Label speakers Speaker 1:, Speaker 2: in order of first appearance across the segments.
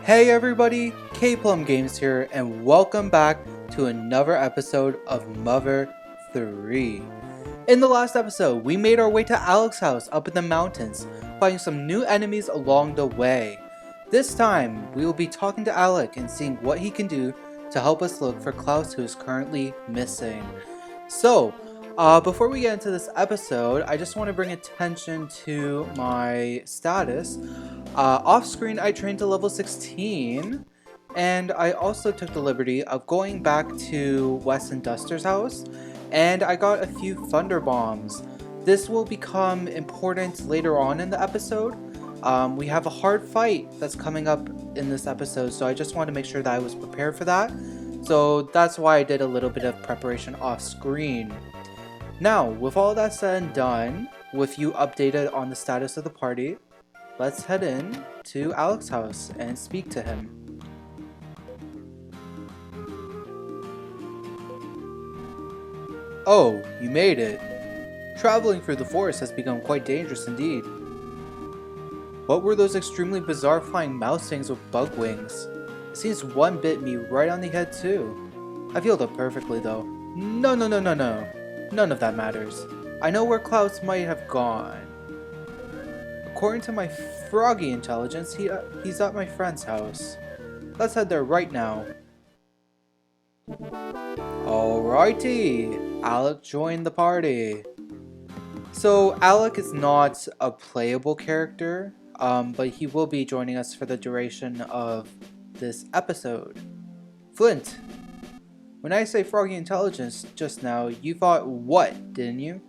Speaker 1: Hey everybody, K-Plum Games here, and welcome back to another episode of Mother 3. In the last episode, we made our way to Alex's house up in the mountains, fighting some new enemies along the way. This time, we will be talking to Alec and seeing what he can do to help us look for Klaus, who is currently missing. So, before we get into this episode, I just want to bring attention to my status. Off screen, I trained to level 16, and I also took the liberty of going back to Wes and Duster's house, and I got a few Thunder Bombs. This will become important later on in the episode. We have a hard fight that's coming up in this episode, so I just wanted to make sure that I was prepared for that. So that's why I did a little bit of preparation off screen. Now, with all that said and done, with you updated on the status of the party, let's head in to Alex's house and speak to him. Oh, you made it. Traveling through the forest has become quite dangerous indeed. What were those extremely bizarre flying mouse things with bug wings? It seems one bit me right on the head too. I've healed up perfectly though. No. None of that matters. I know where Klaus might have gone. According to my froggy intelligence, he's at my friend's house. Let's head there right now. Alrighty, Alec joined the party. So Alec is not a playable character, but he will be joining us for the duration of this episode. Flint, when I say froggy intelligence just now, you thought what, didn't you?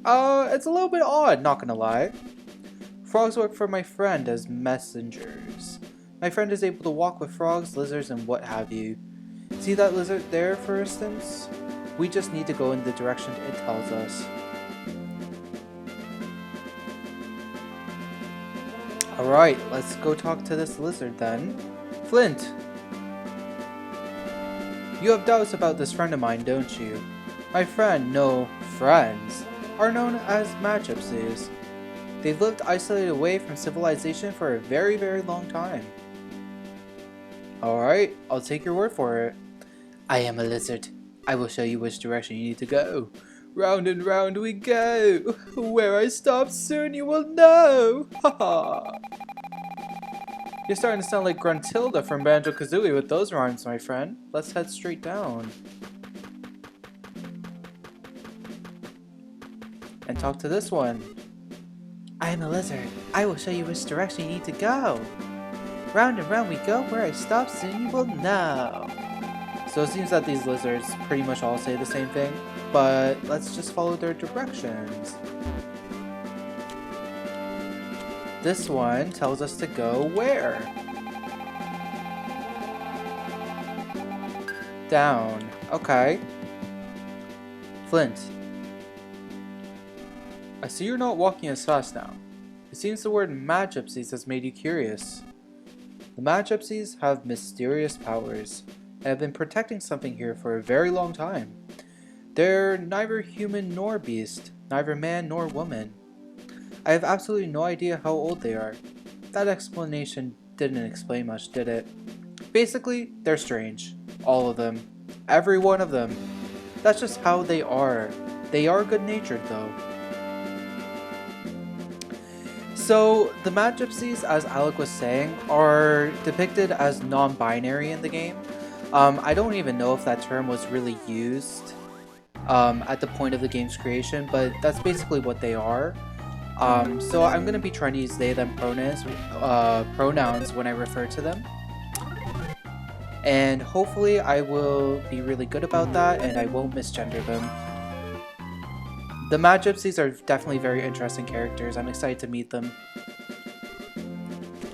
Speaker 1: It's a little bit odd, not gonna lie. Frogs work for my friend as messengers. My friend is able to walk with frogs, lizards, and what have you. See that lizard there, for instance? We just need to go in the direction it tells us. Alright, let's go talk to this lizard then. Flint! You have doubts about this friend of mine, don't you? My friend, no, friends, are known as Magypsies. They've lived isolated away from civilization for a very, very long time. Alright, I'll take your word for it. I am a lizard. I will show you which direction you need to go. Round and round we go. Where I stop soon you will know. Haha. You're starting to sound like Gruntilda from Banjo-Kazooie with those rhymes, my friend. Let's head straight down. And talk to this one. I am a lizard. I will show you which direction you need to go. Round and round we go. Where I stop soon you will know. So it seems that these lizards pretty much all say the same thing, but let's just follow their directions. This one tells us to go where? Down. Okay. Flint. I see you're not walking as fast now. It seems the word Magypsies has made you curious. The Magypsies have mysterious powers and have been protecting something here for a very long time. They're neither human nor beast, neither man nor woman. I have absolutely no idea how old they are. That explanation didn't explain much, did it? Basically, they're strange. All of them. Every one of them. That's just how they are. They are good-natured, though. So, the Magypsies, as Alec was saying, are depicted as non-binary in the game. I don't even know if that term was really used at the point of the game's creation, but that's basically what they are. So I'm going to be trying to use they, them pronouns when I refer to them. And hopefully I will be really good about that and I won't misgender them. The Magypsies are definitely very interesting characters. I'm excited to meet them.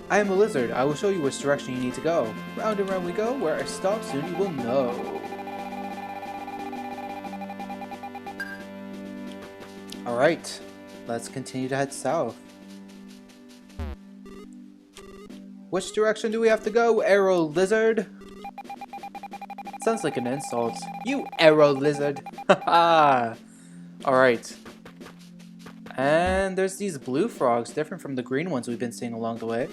Speaker 1: I am a lizard. I will show you which direction you need to go. Round and round we go. Where I stop soon you will know. Alright. Let's continue to head south. Which direction do we have to go, arrow lizard? Sounds like an insult. You arrow lizard! Haha! Alright. And there's these blue frogs, different from the green ones we've been seeing along the way.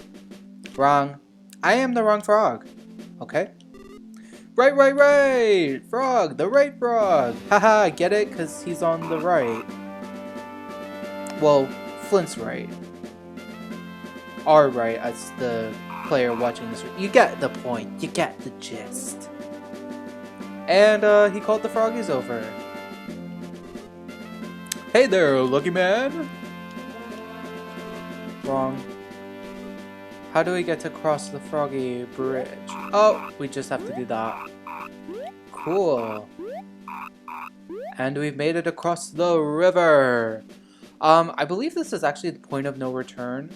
Speaker 1: Wrong. I am the wrong frog. Okay. Right. Frog, the right frog. Haha, get it? Because he's on the right. Well, Flint's right. Our right as the player watching this. You get the point. You get the gist. And he called the froggies over. Hey there, lucky man. Wrong. How do we get to cross the froggy bridge? Oh, we just have to do that. Cool. And we've made it across the river. I believe this is actually the point of no return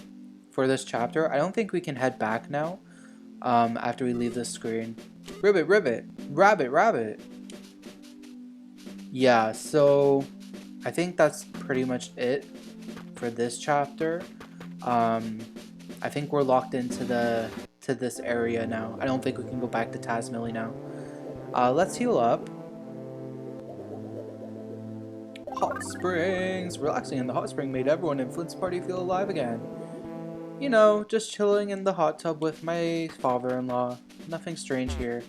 Speaker 1: for this chapter. I don't think we can head back now after we leave this screen. Ribbit, rabbit. Yeah, so I think that's pretty much it for this chapter. I think we're locked into this area now. I don't think we can go back to Tasmilly now. Let's heal up. Hot springs! Relaxing in the hot spring made everyone in Flint's party feel alive again. You know, just chilling in the hot tub with my father-in-law. Nothing strange here.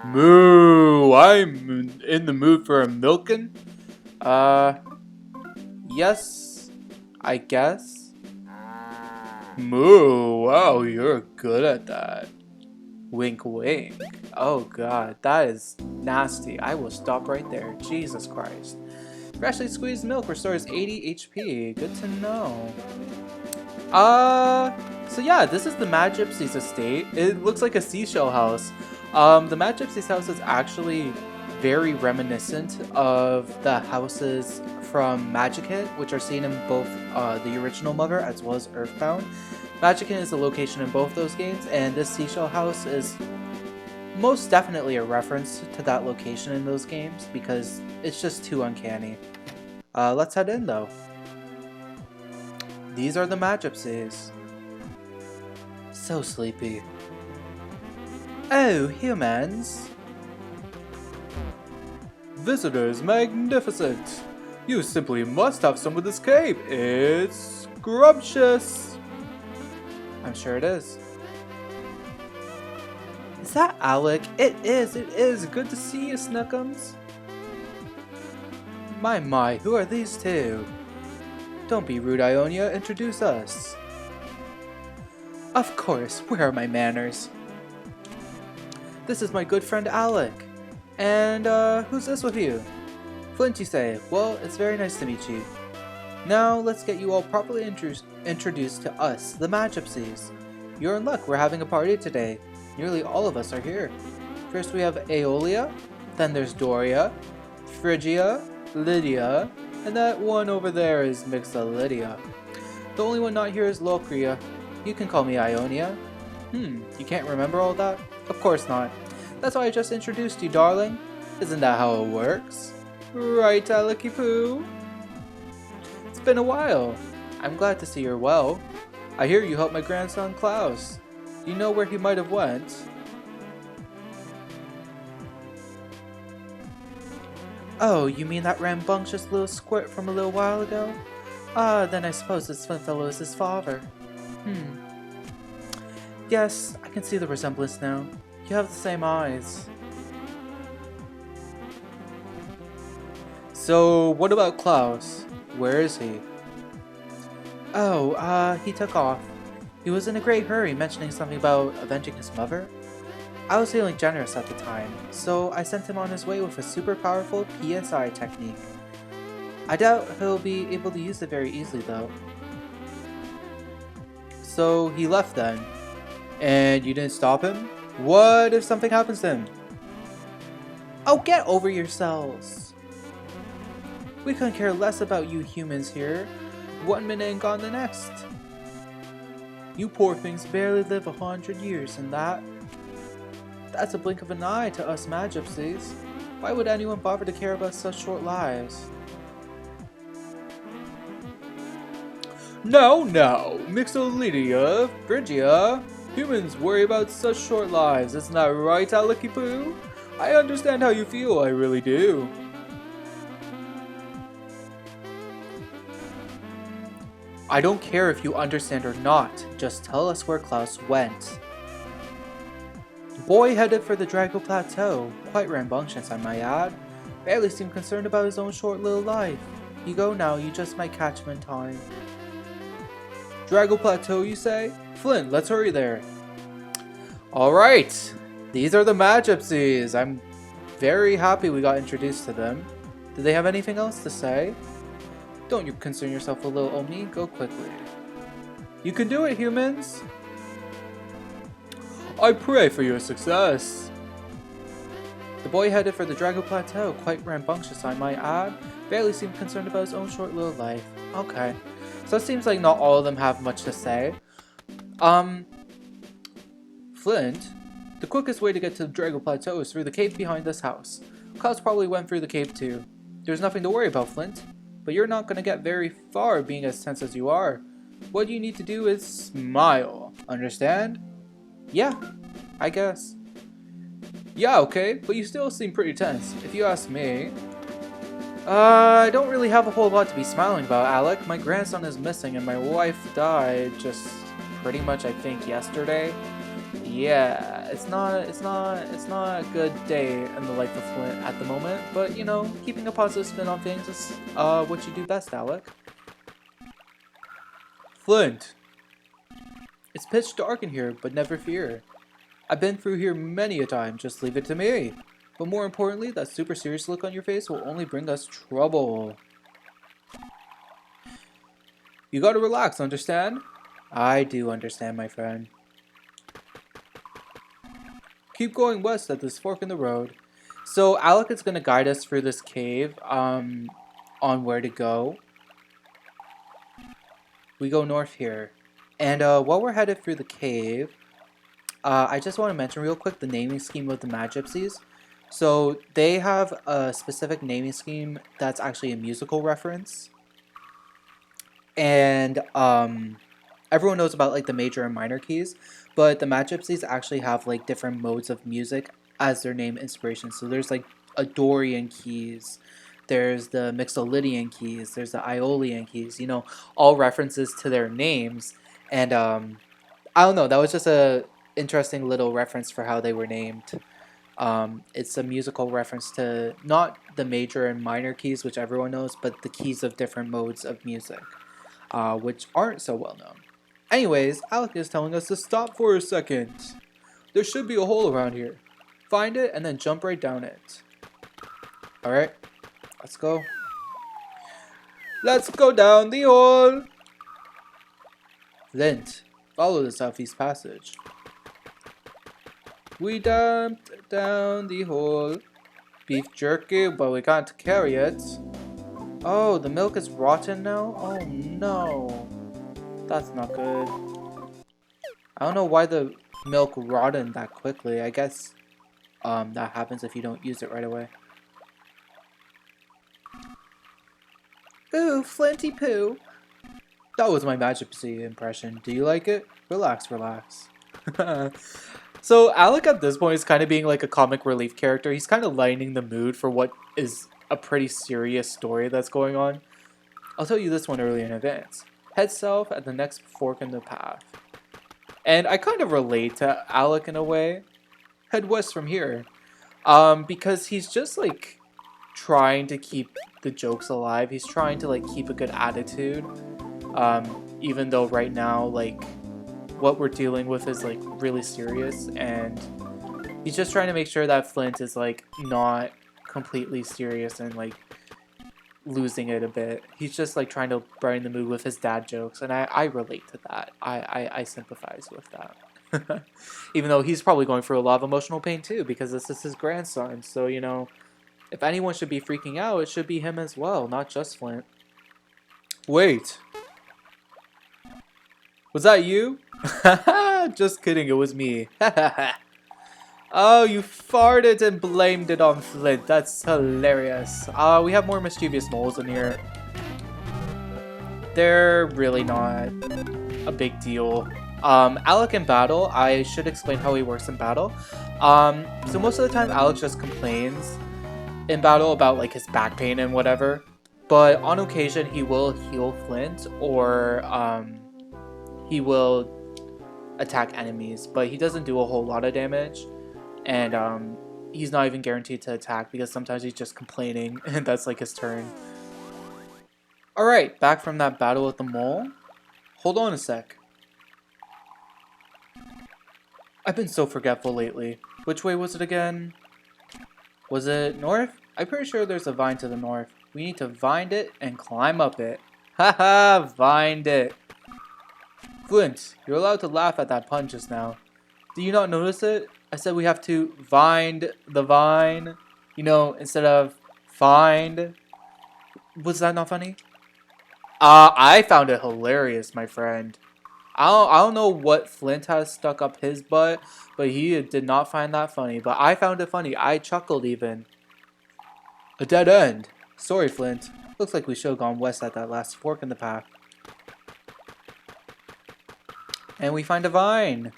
Speaker 1: Moo! I'm in the mood for a milkin'? Yes, I guess. Moo! Wow, you're good at that. Wink, wink. Oh god, that is nasty. I will stop right there. Jesus Christ. Freshly squeezed milk restores 80 HP. Good to know. So yeah, this is the Magypsies estate. It looks like a seashell house. The Magypsies house is actually very reminiscent of the houses from Magicant, which are seen in both the original Mother as well as Earthbound. Magicant is a location in both those games, and this seashell house is most definitely a reference to that location in those games because it's just too uncanny. Let's head in though. These are the Magypsies. So sleepy. Oh, humans. Visitors, magnificent. You simply must have some of this cave. It's scrumptious. I'm sure it is. Is that Alec? It is. Good to see you, Snookums. My, who are these two? Don't be rude, Ionia. Introduce us. Of course, where are my manners? This is my good friend Alec. And, who's this with you? Flint, you say. Well, it's very nice to meet you. Now, let's get you all properly introduced to us, the Magypsies. You're in luck, we're having a party today. Nearly all of us are here. First we have Aeolia, then there's Doria, Phrygia, Lydia, and that one over there is Mixolydia. The only one not here is Locria. You can call me Ionia. You can't remember all that? Of course not. That's why I just introduced you, darling. Isn't that how it works? Right, Alecky Poo? It's been a while. I'm glad to see you're well. I hear you helped my grandson Klaus. Do you know where he might have went? Oh, you mean that rambunctious little squirt from a little while ago? Ah, then I suppose this Flint fellow is his father. Yes, I can see the resemblance now. You have the same eyes. So, what about Klaus? Where is he? Oh, he took off. He was in a great hurry, mentioning something about avenging his mother. I was feeling generous at the time, so I sent him on his way with a super powerful PSI technique. I doubt he'll be able to use it very easily though. So he left then. And you didn't stop him? What if something happens to him? Oh, get over yourselves! We couldn't care less about you humans here. 1 minute and gone the next. You poor things barely live 100 years and that's a blink of an eye to us Magypsies. Why would anyone bother to care about such short lives? No, Mixolydia, Phrygia. Humans worry about such short lives, isn't that right, Alecky Poo? I understand how you feel, I really do. I don't care if you understand or not. Just tell us where Klaus went. The boy headed for the Drago Plateau. Quite rambunctious, I might add. Barely seemed concerned about his own short little life. You go now, you just might catch him in time. Drago Plateau, you say? Flint, let's hurry there. Alright, these are the Magypsies. I'm very happy we got introduced to them. Do they have anything else to say? Don't you concern yourself with little Omi, go quickly. You can do it, humans! I pray for your success. The boy headed for the Drago Plateau, quite rambunctious I might add. Barely seemed concerned about his own short little life. Okay, so it seems like not all of them have much to say. Flint, the quickest way to get to the Drago Plateau is through the cave behind this house. Klaus probably went through the cave too. There's nothing to worry about, Flint. But you're not gonna get very far being as tense as you are. What you need to do is smile. Understand? Yeah, I guess. Yeah, okay, but you still seem pretty tense, if you ask me. I don't really have a whole lot to be smiling about, Alec. My grandson is missing and my wife died just pretty much, I think, yesterday. Yeah, it's not a good day in the life of Flint at the moment, but you know, keeping a positive spin on things is what you do best, Alec. Flint, it's pitch dark in here, but never fear. I've been through here many a time, just leave it to me. But more importantly, that super serious look on your face will only bring us trouble. You gotta relax, understand? I do understand, my friend. Keep going west at this fork in the road. So Alec is going to guide us through this cave on where to go. We go north here. And while we're headed through the cave, I just want to mention real quick the naming scheme of the Magypsies. So they have a specific naming scheme that's actually a musical reference. And everyone knows about like the major and minor keys. But the Magypsies actually have like different modes of music as their name inspiration. So there's like Dorian keys, there's the Mixolydian keys, there's the Aeolian keys, you know, all references to their names. And I don't know, that was just a interesting little reference for how they were named. It's a musical reference to not the major and minor keys, which everyone knows, but the keys of different modes of music, which aren't so well known. Anyways, Alec is telling us to stop for a second. There should be a hole around here. Find it and then jump right down it. Alright, let's go. Let's go down the hole! Flint, follow the southeast passage. We dumped down the hole. Beef jerky, but we can't carry it. Oh, the milk is rotten now? Oh no. That's not good. I don't know why the milk rotted that quickly. I guess that happens if you don't use it right away. Ooh, Flinty poo. That was my Magypsy impression. Do you like it? Relax, relax. So Alec at this point is kind of being like a comic relief character. He's kind of lightening the mood for what is a pretty serious story that's going on. I'll tell you this one early in advance. Head south at the next fork in the path. And I kind of relate to Alec in a way. Head west from here. Because he's just like trying to keep the jokes alive. He's trying to like keep a good attitude. Even though right now like what we're dealing with is like really serious, and he's just trying to make sure that Flint is like not completely serious and like losing it a bit. He's just like trying to brighten the mood with his dad jokes, and I relate to that. I sympathize with that. Even though he's probably going through a lot of emotional pain too, because this is his grandson. So, you know, if anyone should be freaking out, it should be him as well, not just Flint. Wait. Was that you? Just kidding, it was me. Oh, you farted and blamed it on Flint. That's hilarious. We have more mischievous moles in here. They're really not a big deal. Alec in battle, I should explain how he works in battle. So most of the time, Alec just complains in battle about like his back pain and whatever. But on occasion, he will heal Flint, or he will attack enemies. But he doesn't do a whole lot of damage, and he's not even guaranteed to attack because sometimes he's just complaining, and that's like his turn. Alright, back from that battle with the mole. Hold on a sec. I've been so forgetful lately. Which way was it again? Was it north? I'm pretty sure there's a vine to the north. We need to vine it and climb up it. Haha, vined it. Flint, you're allowed to laugh at that pun just now. Do you not notice it? I said we have to vined the vine. You know, instead of find. Was that not funny? I found it hilarious, my friend. I don't know what Flint has stuck up his butt, but he did not find that funny. But I found it funny. I chuckled even. A dead end. Sorry, Flint. Looks like we should have gone west at that last fork in the path. And we find a vine.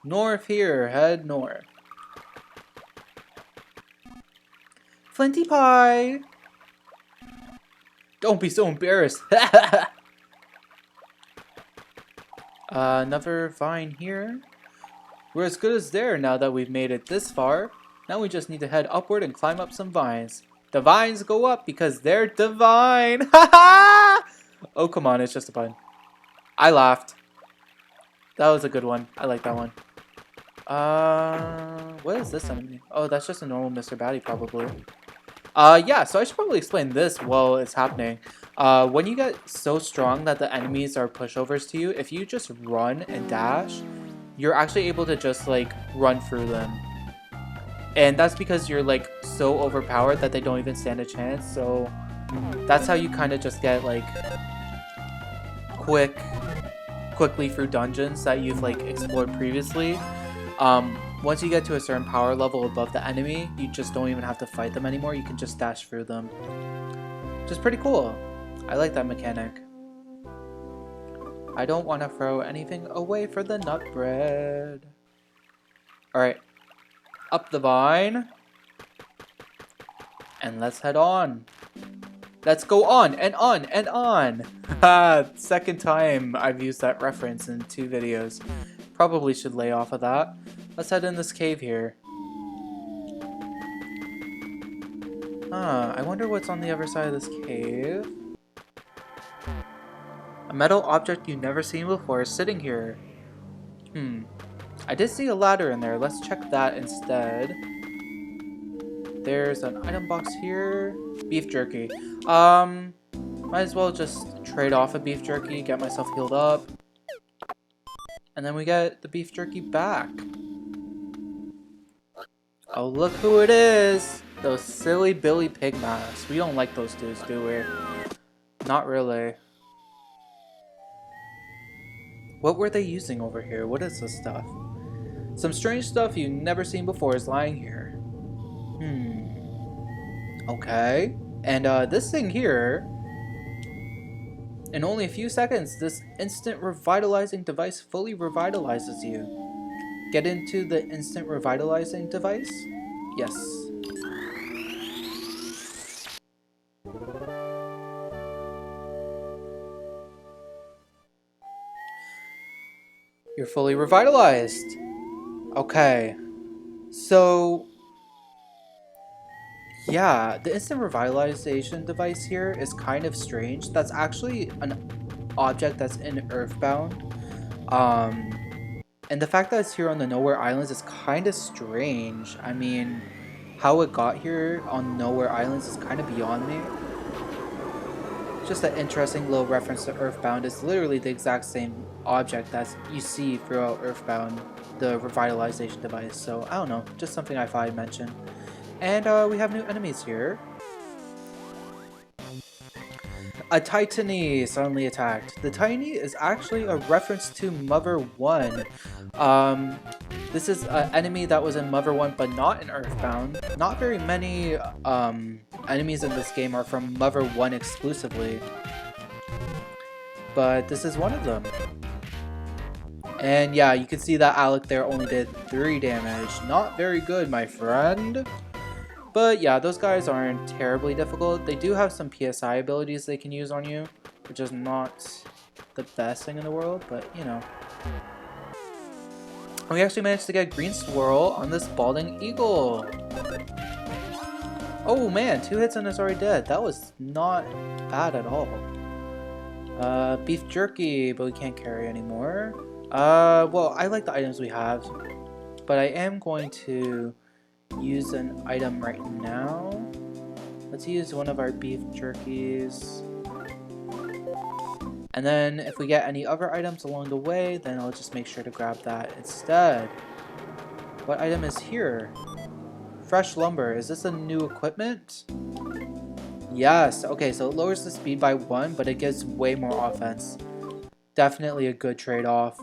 Speaker 1: North here. Head north. Flinty pie. Don't be so embarrassed. Another vine here. We're as good as there now that we've made it this far. Now we just need to head upward and climb up some vines. The vines go up because they're divine. Oh, come on. It's just a pun. I laughed. That was a good one. I like that one. What is this enemy? Oh, that's just a normal Mr. Batty probably. Yeah, so I should probably explain this while it's happening. When you get so strong that the enemies are pushovers to you, if you just run and dash, you're actually able to just, like, run through them. And that's because you're, like, so overpowered that they don't even stand a chance, so that's how you kind of just get, like, quickly through dungeons that you've, like, explored previously. Once you get to a certain power level above the enemy, you just don't even have to fight them anymore. You can just dash through them. Which is pretty cool. I like that mechanic. I don't want to throw anything away for the nut bread. Alright. Up the vine. And let's head on. Let's go on and on and on. Second time I've used that reference in 2 videos. Probably should lay off of that. Let's head in this cave here. I wonder what's on the other side of this cave. A metal object you've never seen before is sitting here. I did see a ladder in there. Let's check that instead. There's an item box here. Beef jerky. Might as well just trade off a beef jerky, get myself healed up. And then we get the beef jerky back. Oh, look who it is! Those silly Billy Pig masks. We don't like those dudes, do we? Not really. What were they using over here? What is this stuff? Some strange stuff you've never seen before is lying here. Okay. And this thing here... In only a few seconds, this instant revitalizing device fully revitalizes you. Get into the instant revitalizing device? Yes. You're fully revitalized. Okay. So... yeah, the instant revitalization device here is kind of strange. That's actually an object that's in Earthbound. And the fact that it's here on the Nowhere Islands is kind of strange. I mean, how it got here on Nowhere Islands is kind of beyond me. Just an interesting little reference to Earthbound. It's literally the exact same object that you see throughout Earthbound, the revitalization device. So, I don't know, just something I thought I'd mention. And we have new enemies here. A Titany suddenly attacked. The Titany is actually a reference to Mother 1. This is an enemy that was in Mother 1 but not in Earthbound. Not very many enemies in this game are from Mother 1 exclusively. But this is one of them. And yeah, you can see that Alec there only did 3 damage. Not very good, my friend. But yeah, those guys aren't terribly difficult. They do have some PSI abilities they can use on you, which is not the best thing in the world, but you know. We actually managed to get Green Swirl on this Balding Eagle. Oh man, 2 hits and it's already dead. That was not bad at all. Beef jerky, but we can't carry anymore. Well, I like the items we have, but I am going to use an item right now. Let's use one of our beef jerkies. And then if we get any other items along the way, then I'll just make sure to grab that instead. What item is here? Fresh lumber. Is this a new equipment? Yes. Okay, so it lowers the speed by 1, but it gives way more offense. Definitely a good trade-off.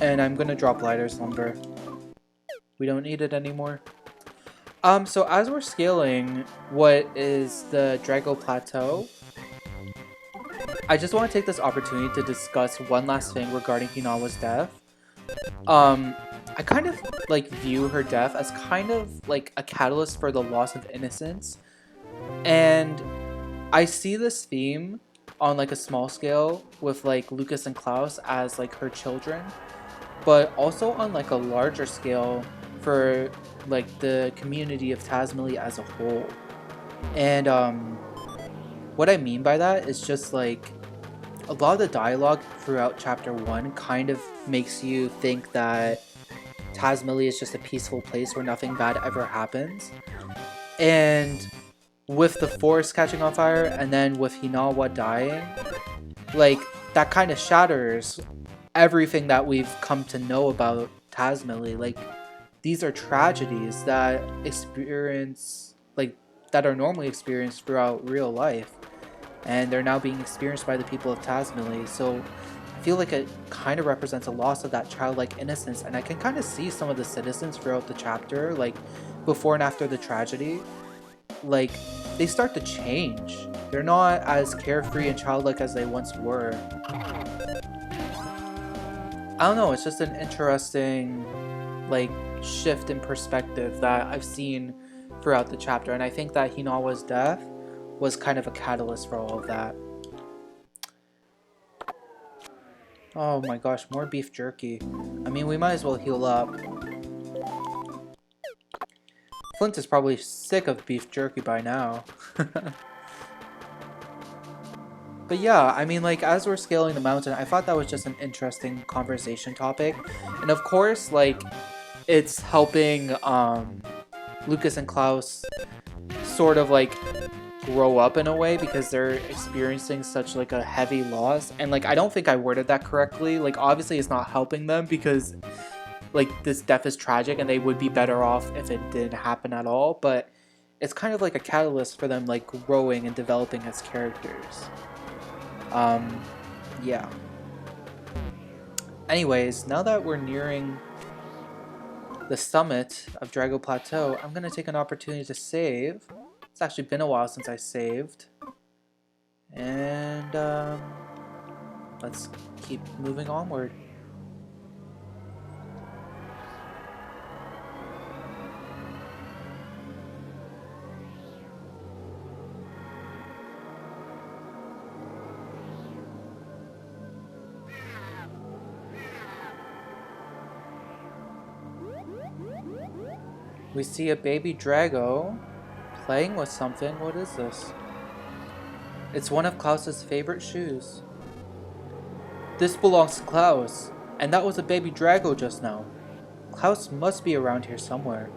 Speaker 1: And I'm gonna drop lighter's lumber. We don't need it anymore. So as we're scaling what is the Drago Plateau, I just want to take this opportunity to discuss one last thing regarding Hinawa's death. I kind of like view her death as kind of like a catalyst for the loss of innocence. And I see this theme on like a small scale with like Lucas and Klaus as like her children, but also on like a larger scale for like the community of Tazmily as a whole. And what I mean by that is just like a lot of the dialogue throughout chapter 1 kind of makes you think that Tazmily is just a peaceful place where nothing bad ever happens. And with the forest catching on fire and then with Hinawa dying, like that kind of shatters everything that we've come to know about Tazmily. Like these are tragedies that that are normally experienced throughout real life, and they're now being experienced by the people of Tazmily. So I feel like it kind of represents a loss of that childlike innocence, and I can kind of see some of the citizens throughout the chapter, like before and after the tragedy, like they start to change. They're not as carefree and childlike as they once were. I don't know, it's just an interesting like shift in perspective that I've seen throughout the chapter, and I think that Hinawa's death was kind of a catalyst for all of that. Oh my gosh, more beef jerky. I mean, we might as well heal up. Flint is probably sick of beef jerky by now. But yeah, I mean, like, as we're scaling the mountain, I thought that was just an interesting conversation topic. And of course, like, it's helping Lucas and Klaus sort of like grow up in a way because they're experiencing such like a heavy loss. And like I don't think I worded that correctly. Like obviously it's not helping them because like this death is tragic and they would be better off if it didn't happen at all, but it's kind of like a catalyst for them like growing and developing as characters. Yeah. Anyways, now that we're nearing the summit of Drago Plateau, I'm gonna take an opportunity to save. It's actually been a while since I saved. And let's keep moving onward. We see a baby Drago playing with something. What is this? It's one of Klaus's favorite shoes. This belongs to Klaus, and that was a baby Drago just now. Klaus must be around here somewhere.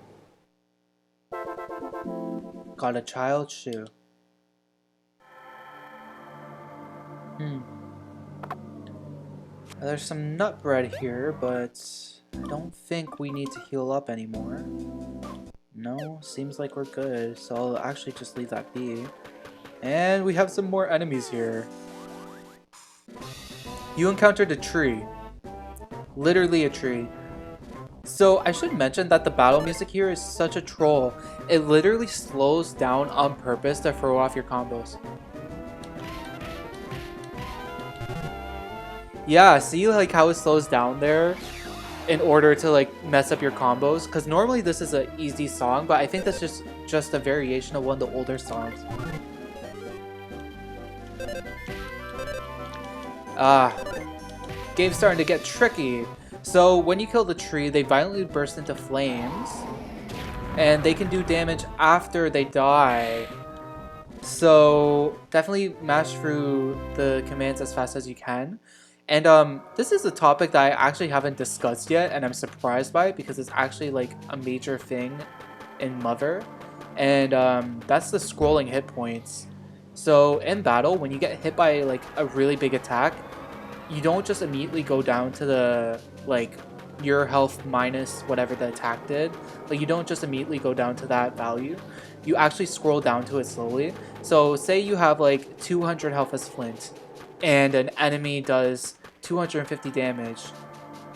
Speaker 1: Got a child's shoe. There's some nut bread here, but I don't think we need to heal up anymore. No, seems like we're good, so I'll actually just leave that be. And we have some more enemies here. You encountered a tree. Literally a tree. So I should mention that the battle music here is such a troll. It literally slows down on purpose to throw off your combos. Yeah, see like how it slows down there? in order to like mess up your combos, because normally this is an easy song, but I think that's just a variation of one of the older songs. Game's starting to get tricky. So when you kill the tree, they violently burst into flames, and they can do damage after they die. So definitely mash through the commands as fast as you can. And this is a topic that I actually haven't discussed yet, and I'm surprised by it because it's actually like a major thing in Mother. And that's the scrolling hit points. So in battle, when you get hit by like a really big attack, you don't just immediately go down to the like your health minus whatever the attack did. Like you don't just immediately go down to that value. You actually scroll down to it slowly. So say you have like 200 health as Flint, and an enemy does 250 damage.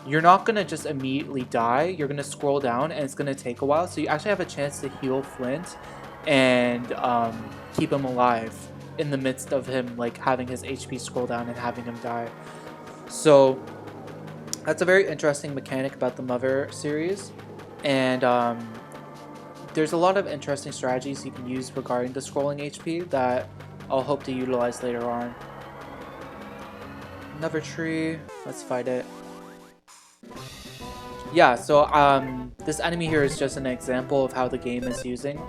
Speaker 1: You're not gonna just immediately die. You're gonna scroll down, and it's gonna take a while. So you actually have a chance to heal Flint and keep him alive in the midst of him like having his HP scroll down and having him die. So that's a very interesting mechanic about the Mother series, and there's a lot of interesting strategies you can use regarding the scrolling HP that I'll hope to utilize later on. Another tree, let's fight it. Yeah, so this enemy here is just an example of how the game is using.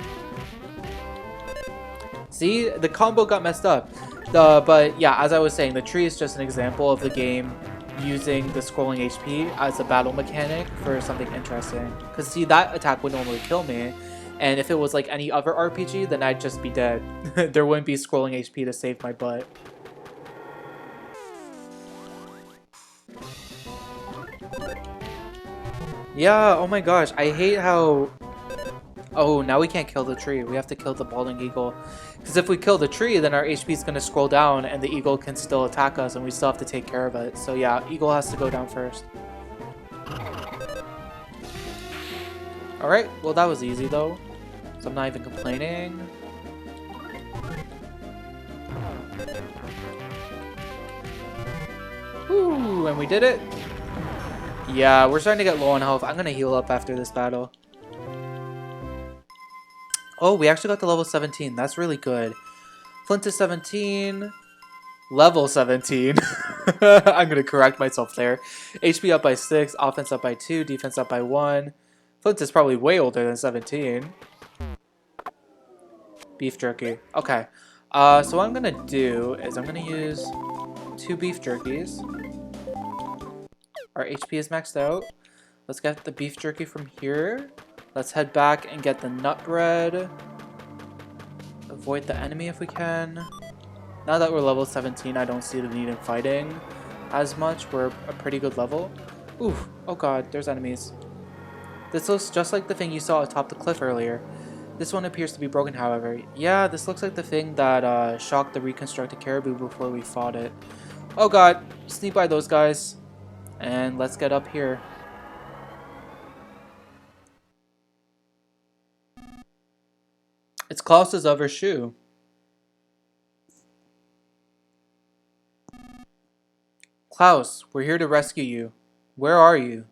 Speaker 1: See, the combo got messed up. But yeah, as I was saying, the tree is just an example of the game using the scrolling HP as a battle mechanic for something interesting. Because see, that attack would normally kill me, and if it was like any other RPG, then I'd just be dead. There wouldn't be scrolling HP to save my butt. Yeah, oh my gosh, I hate how... Oh, now we can't kill the tree. We have to kill the balding eagle. Because if we kill the tree, then our HP is going to scroll down and the eagle can still attack us and we still have to take care of it. So yeah, eagle has to go down first. Alright, well that was easy though. So I'm not even complaining. Woo, and we did it. Yeah, we're starting to get low on health. I'm going to heal up after this battle. Oh, we actually got to level 17. That's really good. Flint is 17. Level 17. I'm going to correct myself there. HP up by 6. Offense up by 2. Defense up by 1. Flint is probably way older than 17. Beef jerky. Okay. So what I'm going to do is I'm going to use 2 beef jerkies. Our HP is maxed out. Let's get the beef jerky from here. Let's head back and get the nut bread. Avoid the enemy if we can. Now that we're level 17, I don't see the need in fighting as much. We're a pretty good level. Oof. Oh god, there's enemies. This looks just like the thing you saw atop the cliff earlier. This one appears to be broken, however. Yeah, this looks like the thing that shocked the reconstructed caribou before we fought it. Oh god, sneak by those guys. And let's get up here. It's Klaus's other shoe. Klaus, we're here to rescue you. Where are you?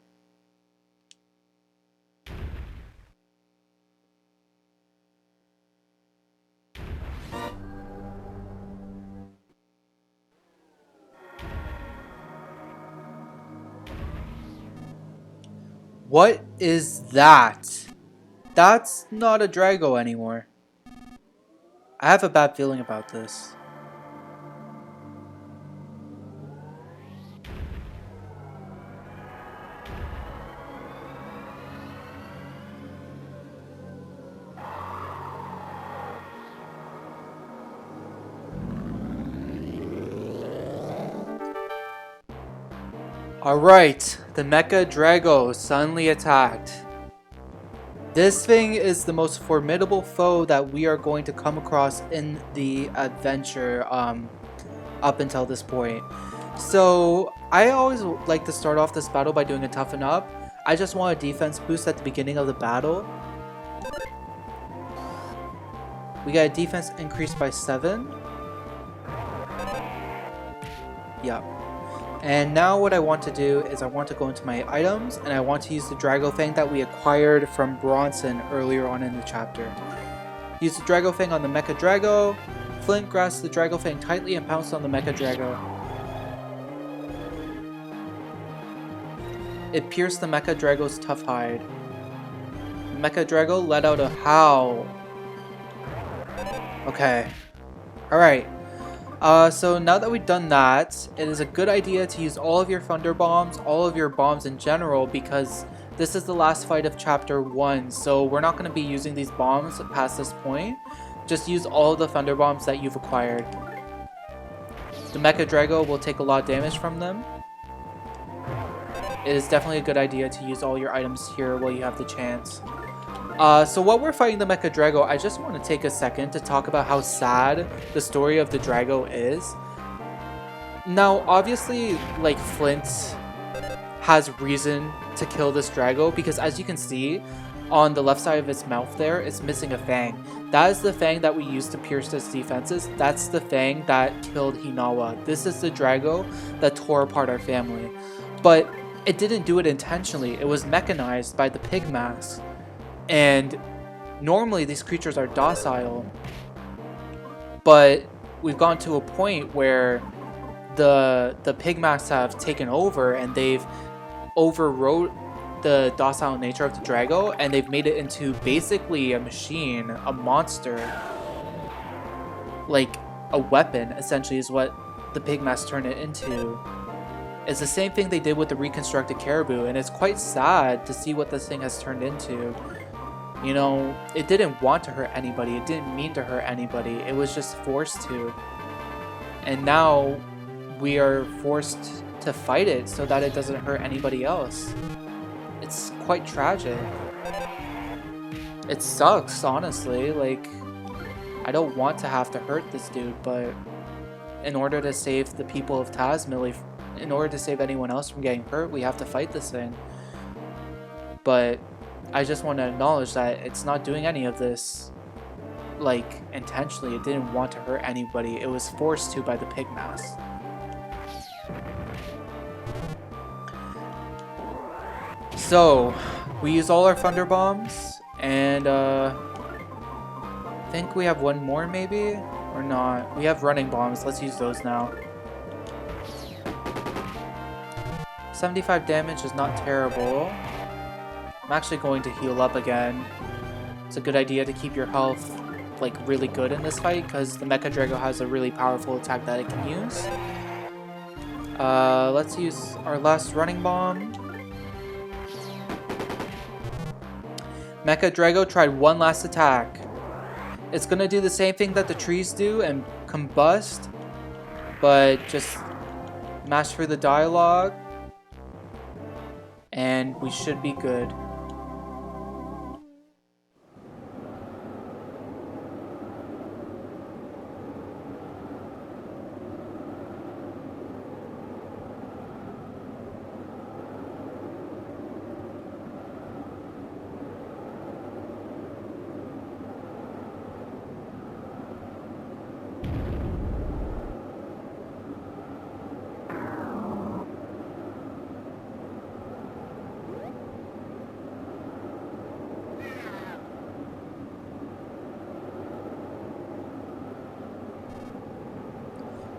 Speaker 1: What is that? That's not a Drago anymore. I have a bad feeling about this. Alright, the Mecha-Drago suddenly attacked. This thing is the most formidable foe that we are going to come across in the adventure up until this point. So I always like to start off this battle by doing a toughen up. I just want a defense boost at the beginning of the battle. We got a defense increase by 7. Yeah. And now what I want to do is I want to go into my items and I want to use the Drago Fang that we acquired from Bronson earlier on in the chapter. Use the Drago Fang on the Mecha-Drago. Flint grasped the Drago Fang tightly and pounced on the Mecha-Drago. It pierced the Mecha-Drago's tough hide. The Mecha-Drago let out a howl. Okay. Alright. So now that we've done that, it is a good idea to use all of your Thunder Bombs, all of your bombs in general, because this is the last fight of Chapter 1, so we're not going to be using these bombs past this point. Just use all of the Thunder Bombs that you've acquired. The Mecha-Drago will take a lot of damage from them. It is definitely a good idea to use all your items here while you have the chance. So while we're fighting the Mecha-Drago, I just want to take a second to talk about how sad the story of the Drago is. Now, obviously, like, Flint has reason to kill this Drago because, as you can see, on the left side of its mouth there, it's missing a fang. That is the fang that we used to pierce its defenses. That's the fang that killed Hinawa. This is the Drago that tore apart our family. But it didn't do it intentionally. It was mechanized by the pig mask. And normally these creatures are docile, but we've gone to a point where the pig masks have taken over and they've overrode the docile nature of the Drago and they've made it into basically a machine, a monster, like a weapon essentially is what the pig masks turned it into. It's the same thing they did with the reconstructed caribou, and it's quite sad to see what this thing has turned into. You know, it didn't want to hurt anybody, it didn't mean to hurt anybody, it was just forced to. And now we are forced to fight it so that it doesn't hurt anybody else. It's quite tragic. It sucks, honestly. Like, I don't want to have to hurt this dude, but in order to save the people of Tazmily, in order to save anyone else from getting hurt, we have to fight this thing. But I just want to acknowledge that it's not doing any of this, like, intentionally. It didn't want to hurt anybody. It was forced to by the pig mask. So, we use all our Thunder Bombs, and I think we have one more maybe? Or not. We have Running Bombs. Let's use those now. 75 damage is not terrible. I'm actually going to heal up again. It's a good idea to keep your health like really good in this fight because the Mecha-Drago has a really powerful attack that it can use. Let's use our last Running Bomb. Mecha-Drago tried one last attack. It's gonna do the same thing that the trees do and combust, but just mash through the dialogue and we should be good.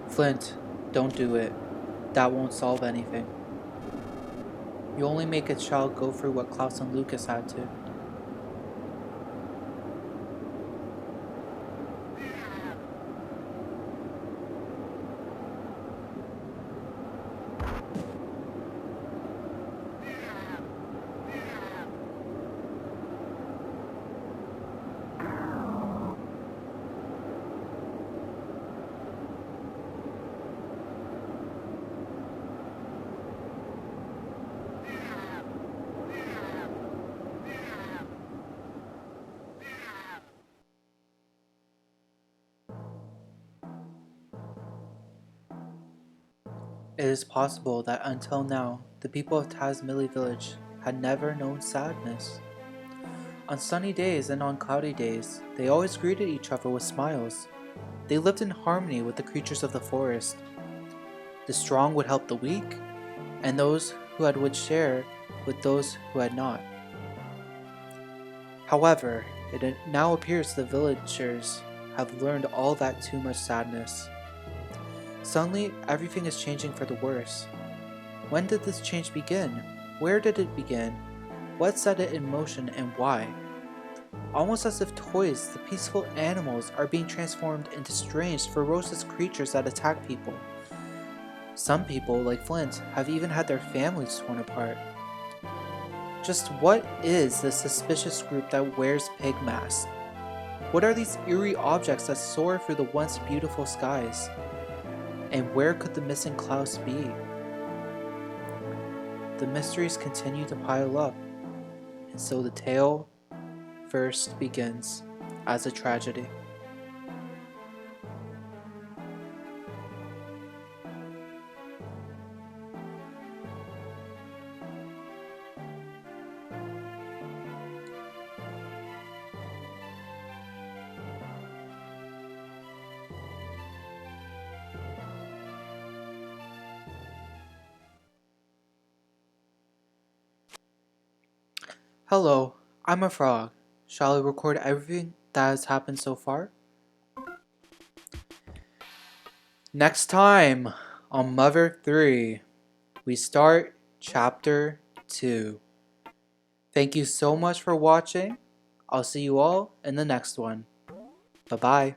Speaker 1: Flint, don't do it. That won't solve anything. You only make a child go through what Klaus and Lucas had to. It is possible that until now, the people of Tazmily village had never known sadness. On sunny days and on cloudy days, they always greeted each other with smiles. They lived in harmony with the creatures of the forest. The strong would help the weak, and those who had would share with those who had not. However, it now appears the villagers have learned all that too much sadness. Suddenly, everything is changing for the worse. When did this change begin? Where did it begin? What set it in motion and why? Almost as if toys, the peaceful animals are being transformed into strange, ferocious creatures that attack people. Some people, like Flint, have even had their families torn apart. Just what is this suspicious group that wears pig masks? What are these eerie objects that soar through the once beautiful skies? And where could the missing Klaus be? The mysteries continue to pile up, and so the tale first begins as a tragedy. Hello, I'm a frog. Shall I record everything that has happened so far? Next time on Mother 3, we start Chapter 2. Thank you so much for watching. I'll see you all in the next one. Bye-bye.